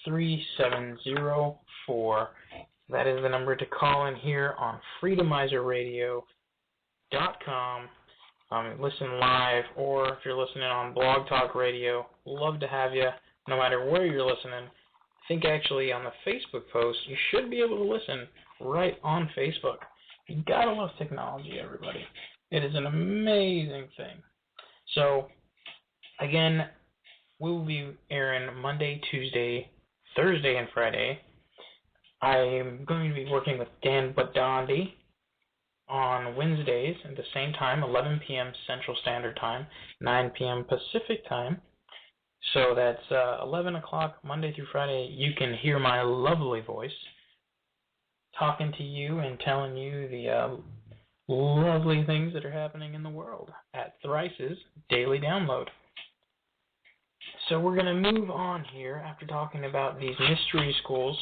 3704. That is the number to call in here on freedomizerradio.com. Listen live, or if you're listening on Blog Talk Radio, love to have you, no matter where you're listening. I think actually on the Facebook post, you should be able to listen right on Facebook. You gotta love technology, everybody. It is an amazing thing. So, again, we will be airing Monday, Tuesday, Thursday, and Friday. I am going to be working with Dan Badandi on Wednesdays at the same time, 11 p.m. Central Standard Time, 9 p.m. Pacific Time. So that's 11 o'clock Monday through Friday. You can hear my lovely voice talking to you and telling you the lovely things that are happening in the world at Thrice's Daily Download. So we're going to move on here after talking about these mystery schools.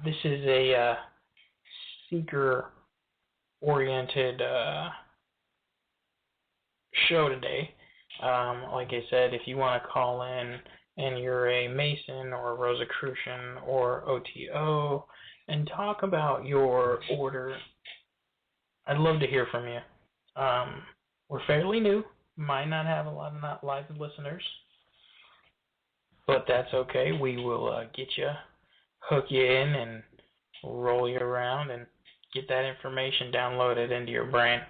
This is a seeker-oriented show today. Like I said, if you want to call in and you're a Mason or a Rosicrucian or OTO and talk about your order, I'd love to hear from you. We're fairly new, might not have a lot of live listeners, but that's okay. We will get you, hook you in, and roll you around and get that information downloaded into your brain.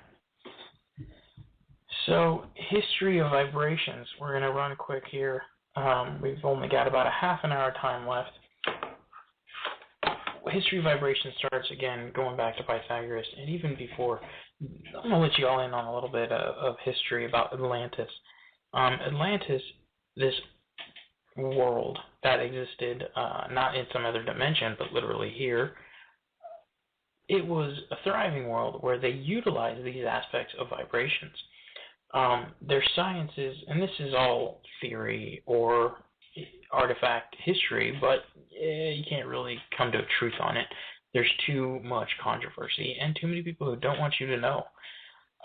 So, history of vibrations. We're going to run quick here. We've only got about a half an hour time left. History of vibration starts, again, going back to Pythagoras, and even before. I'm going to let you all in on a little bit of history about Atlantis. Atlantis, this world that existed, not in some other dimension, but literally here, it was a thriving world where they utilized these aspects of vibrations. Their sciences, and this is all theory or artifact history, but you can't really come to a truth on it. There's too much controversy and too many people who don't want you to know.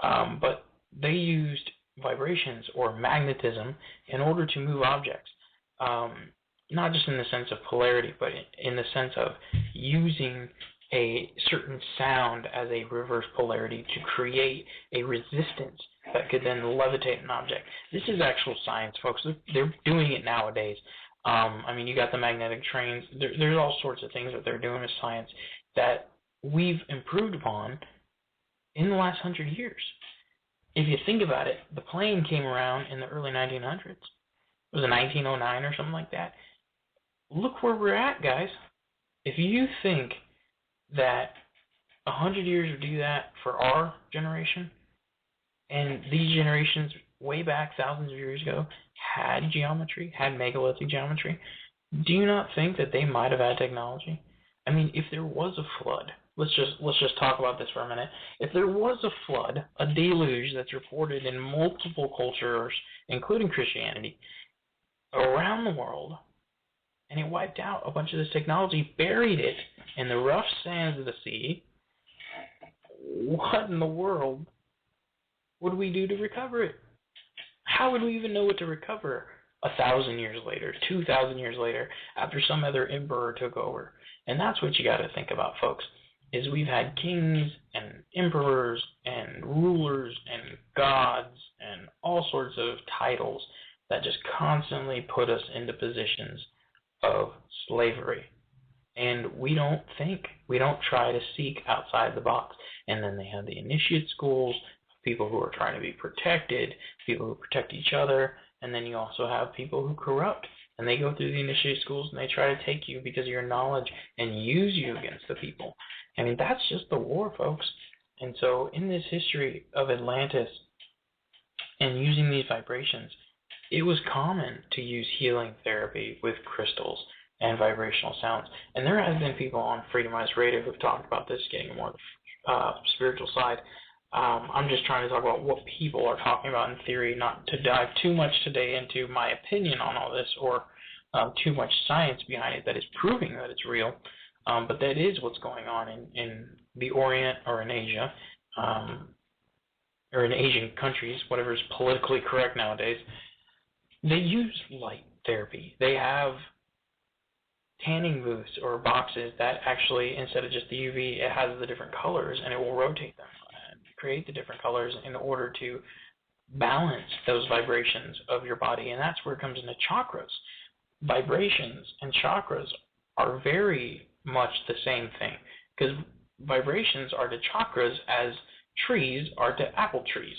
But they used vibrations or magnetism in order to move objects. Not just in the sense of polarity, but in the sense of using a certain sound as a reverse polarity to create a resistance that could then levitate an object. This is actual science, folks. They're doing it nowadays. I mean, you got the magnetic trains. There's all sorts of things that they're doing with science that we've improved upon in the last 100 years. If you think about it, the plane came around in the early 1900s. It was in 1909 or something like that. Look where we're at, guys. If you think that 100 years would do that for our generation, and these generations way back thousands of years ago had geometry, had megalithic geometry, do you not think that they might have had technology? I mean, if there was a flood, let's just talk about this for a minute. If there was a flood, a deluge that's reported in multiple cultures, including Christianity, around the world, and it wiped out a bunch of this technology, buried it in the rough sands of the sea, what in the world would we do to recover it? How would we even know what to recover 1,000 years later, 2,000 years later, after some other emperor took over? And that's what you got to think about, folks, is we've had kings and emperors and rulers and gods and all sorts of titles that just constantly put us into positions of slavery. And we don't think, we don't try to seek outside the box. And then they have the initiate schools, people who are trying to be protected, people who protect each other, and then you also have people who corrupt. And they go through the initiate schools and they try to take you because of your knowledge and use you against the people. I mean, that's just the war, folks. And so in this history of Atlantis and using these vibrations, it was common to use healing therapy with crystals and vibrational sounds. And there have been people on Freedomizer Radio who've talked about this, getting more spiritual side. I'm just trying to talk about what people are talking about in theory, not to dive too much today into my opinion on all this or too much science behind it that is proving that it's real. But that is what's going on in the Orient or in Asia, or in Asian countries, whatever is politically correct nowadays. They use light therapy. They have tanning booths or boxes that actually, instead of just the UV, it has the different colors, and it will rotate them and create the different colors in order to balance those vibrations of your body. And that's where it comes into chakras. Vibrations and chakras are very much the same thing, because vibrations are to chakras as trees are to apple trees.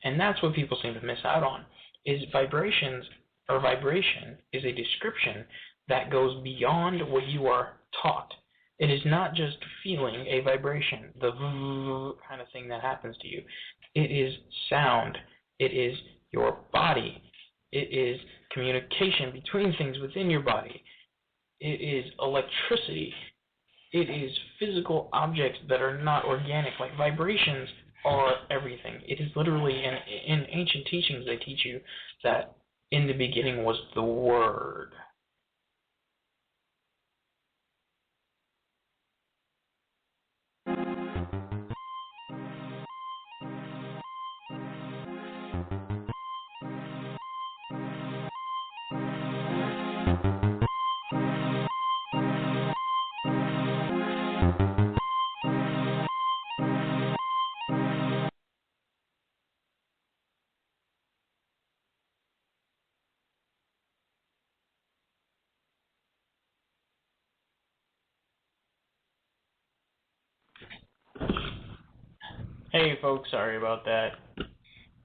And that's what people seem to miss out on, is vibrations, or vibration is a description that goes beyond what you are taught. It is not just feeling a vibration, the kind of thing that happens to you. It is sound. It is your body. It is communication between things within your body. It is electricity. It is physical objects that are not organic. Like, vibrations are everything. It is literally, in ancient teachings, they teach you that in the beginning was the Word. Hey folks, sorry about that.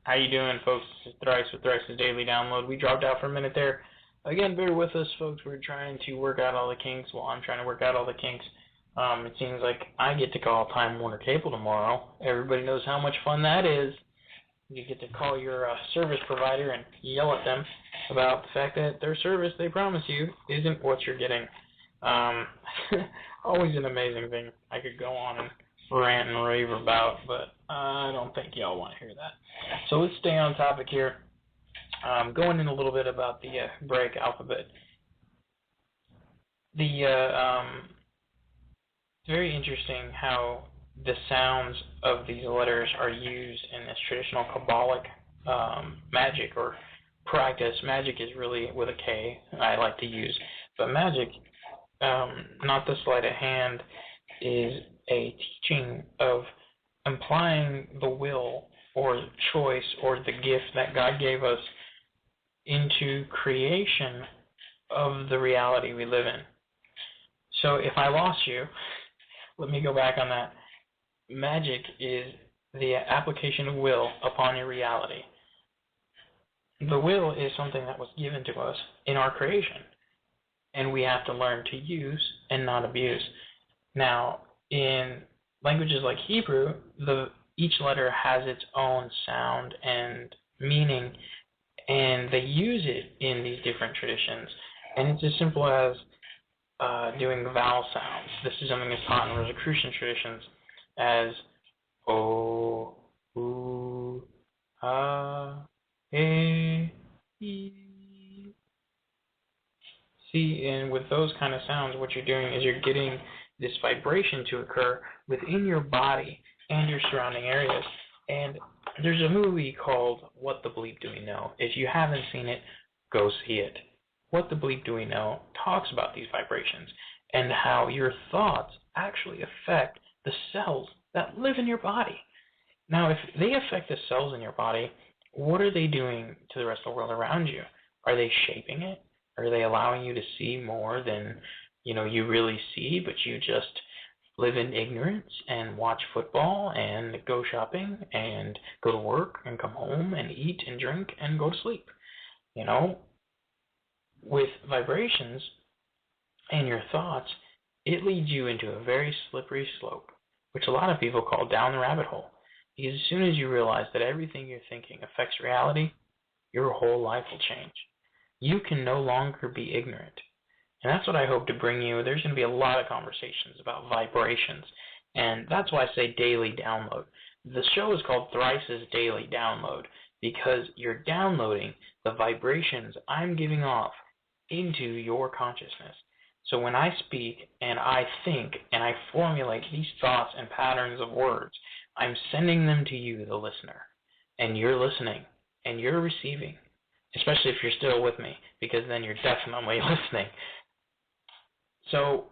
How you doing, folks? This is Thrice with Thrice's Daily Download. We dropped out for a minute there. Again, bear with us, folks. We're trying to work out all the kinks. Well, I'm trying to work out all the kinks. It seems like I get to call Time Warner Cable tomorrow. Everybody knows how much fun that is. You get to call your service provider and yell at them about the fact that their service they promise you isn't what you're getting. Always an amazing thing. I could go on and rant and rave about, but I don't think y'all want to hear that. So let's stay on topic here. Going in a little bit about the Hebraic alphabet. It's very interesting how the sounds of these letters are used in this traditional Kabbalic magic or practice. Magic is really with a K, I like to use. But magic, not the sleight of hand, is a teaching of implying the will or choice or the gift that God gave us into creation of the reality we live in. So if I lost you, let me go back on that. Magic is the application of will upon your reality. The will is something that was given to us in our creation, and we have to learn to use and not abuse. Now, in languages like Hebrew, each letter has its own sound and meaning, and they use it in these different traditions. And it's as simple as doing vowel sounds. This is something that's taught in Rosicrucian traditions as O, U, A, E, E. See, and with those kind of sounds, what you're doing is you're getting this vibration to occur within your body and your surrounding areas. And there's a movie called What the Bleep Do We Know? If you haven't seen it, go see it. What the Bleep Do We Know talks about these vibrations and how your thoughts actually affect the cells that live in your body. Now, if they affect the cells in your body, what are they doing to the rest of the world around you? Are they shaping it? Are they allowing you to see more than you really see, but you just live in ignorance and watch football and go shopping and go to work and come home and eat and drink and go to sleep? With vibrations and your thoughts, it leads you into a very slippery slope, which a lot of people call down the rabbit hole. Because as soon as you realize that everything you're thinking affects reality, your whole life will change. You can no longer be ignorant. And that's what I hope to bring you. There's going to be a lot of conversations about vibrations. And that's why I say daily download. The show is called Thrice's Daily Download because you're downloading the vibrations I'm giving off into your consciousness. So when I speak and I think and I formulate these thoughts and patterns of words, I'm sending them to you, the listener. And you're listening and you're receiving, especially if you're still with me, because then you're definitely listening. So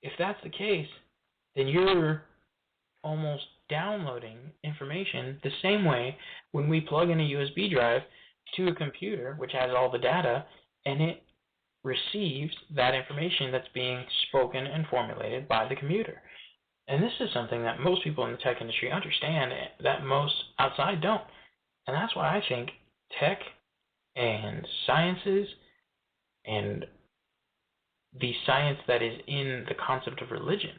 if that's the case, then you're almost downloading information the same way when we plug in a USB drive to a computer, which has all the data, and it receives that information that's being spoken and formulated by the computer. And this is something that most people in the tech industry understand that most outside don't. And that's why I think tech and sciences and the science that is in the concept of religion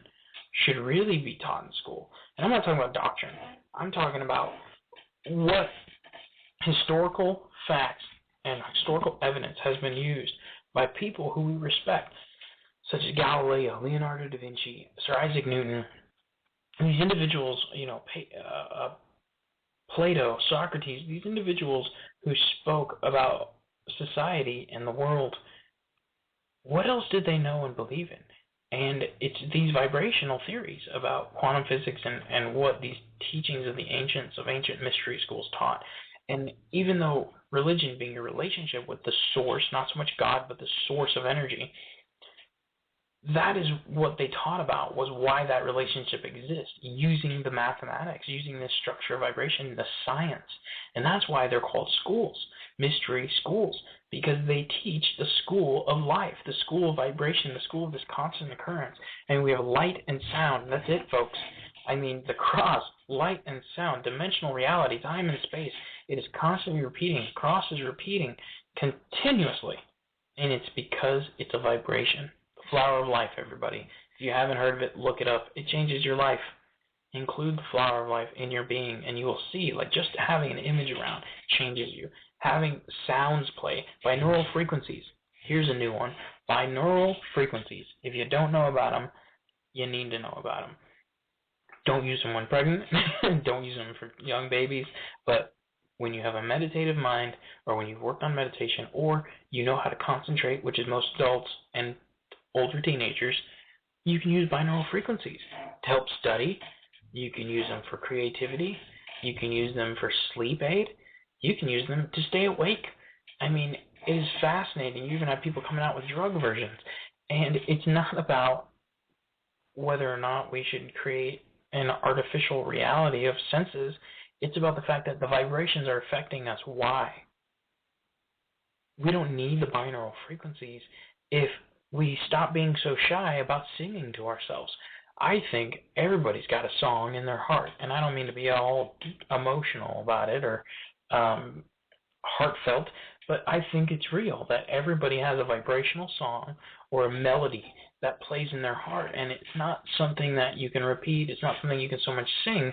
should really be taught in school. And I'm not talking about doctrine. I'm talking about what historical facts and historical evidence has been used by people who we respect, such as Galileo, Leonardo da Vinci, Sir Isaac Newton. These individuals, Plato, Socrates, these individuals who spoke about society and the world, what else did they know and believe in? And it's these vibrational theories about quantum physics and what these teachings of the ancients, of ancient mystery schools taught. And even though religion being a relationship with the source, not so much God, but the source of energy, that is what they taught about, was why that relationship exists, using the mathematics, using this structure of vibration, the science. And that's why they're called schools, mystery schools, because they teach the school of life, the school of vibration, the school of this constant occurrence. And we have light and sound. That's it, folks. I mean, the cross, light and sound, dimensional reality, time and space. It is constantly repeating. Cross is repeating continuously. And it's because it's a vibration. The flower of life, everybody. If you haven't heard of it, look it up. It changes your life. Include the flower of life in your being, and you will see, like, just having an image around changes you. Having sounds play, binaural frequencies. Here's a new one. Binaural frequencies. If you don't know about them, you need to know about them. Don't use them when pregnant. Don't use them for young babies. But when you have a meditative mind, or when you've worked on meditation, or you know how to concentrate, which is most adults and older teenagers, you can use binaural frequencies to help study. You can use them for creativity. You can use them for sleep aid. You can use them to stay awake. I mean, it is fascinating. You even have people coming out with drug versions. And it's not about whether or not we should create an artificial reality of senses. It's about the fact that the vibrations are affecting us. Why? We don't need the binaural frequencies if we stop being so shy about singing to ourselves. I think everybody's got a song in their heart, and I don't mean to be all emotional about it or heartfelt, but I think it's real that everybody has a vibrational song or a melody that plays in their heart, and it's not something that you can repeat. It's not something you can so much sing.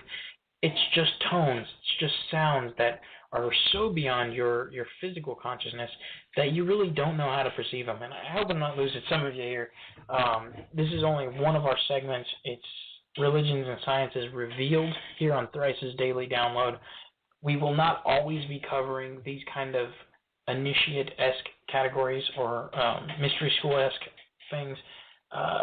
It's just tones. It's just sounds that are so beyond your physical consciousness that you really don't know how to perceive them. And I hope I'm not losing some of you here. This is only one of our segments. It's Religions and Sciences Revealed here on Thrice's Daily Download. We will not always be covering these kind of initiate-esque categories or mystery school-esque things.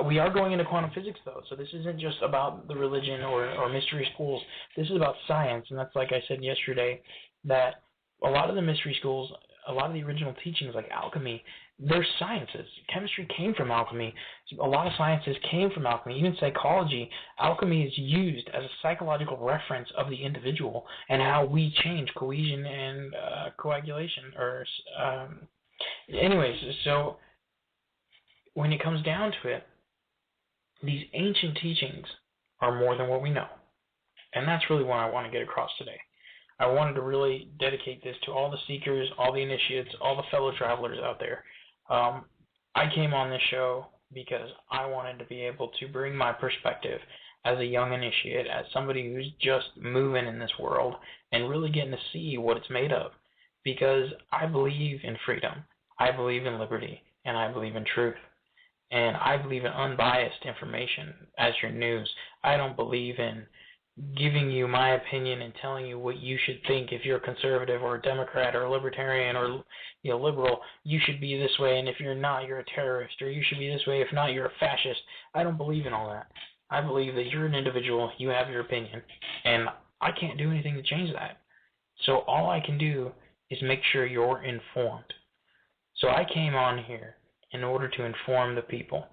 We are going into quantum physics, though, so this isn't just about the religion or mystery schools. This is about science, and that's like I said yesterday, that a lot of the mystery schools, a lot of the original teachings like alchemy, they're sciences. Chemistry came from alchemy. A lot of sciences came from alchemy. Even psychology, alchemy is used as a psychological reference of the individual and how we change cohesion and coagulation. Anyways, so when it comes down to it, these ancient teachings are more than what we know. And that's really what I want to get across today. I wanted to really dedicate this to all the seekers, all the initiates, all the fellow travelers out there. I came on this show because I wanted to be able to bring my perspective as a young initiate, as somebody who's just moving in this world and really getting to see what it's made of. Because I believe in freedom, I believe in liberty, and I believe in truth. And I believe in unbiased information as your news. I don't believe in giving you my opinion and telling you what you should think. If you're a conservative or a Democrat or a libertarian or liberal, you should be this way, and if you're not, you're a terrorist, or you should be this way, if not, you're a fascist. I don't believe in all that. I believe that you're an individual, you have your opinion, and I can't do anything to change that. So all I can do is make sure you're informed. So I came on here in order to inform the people.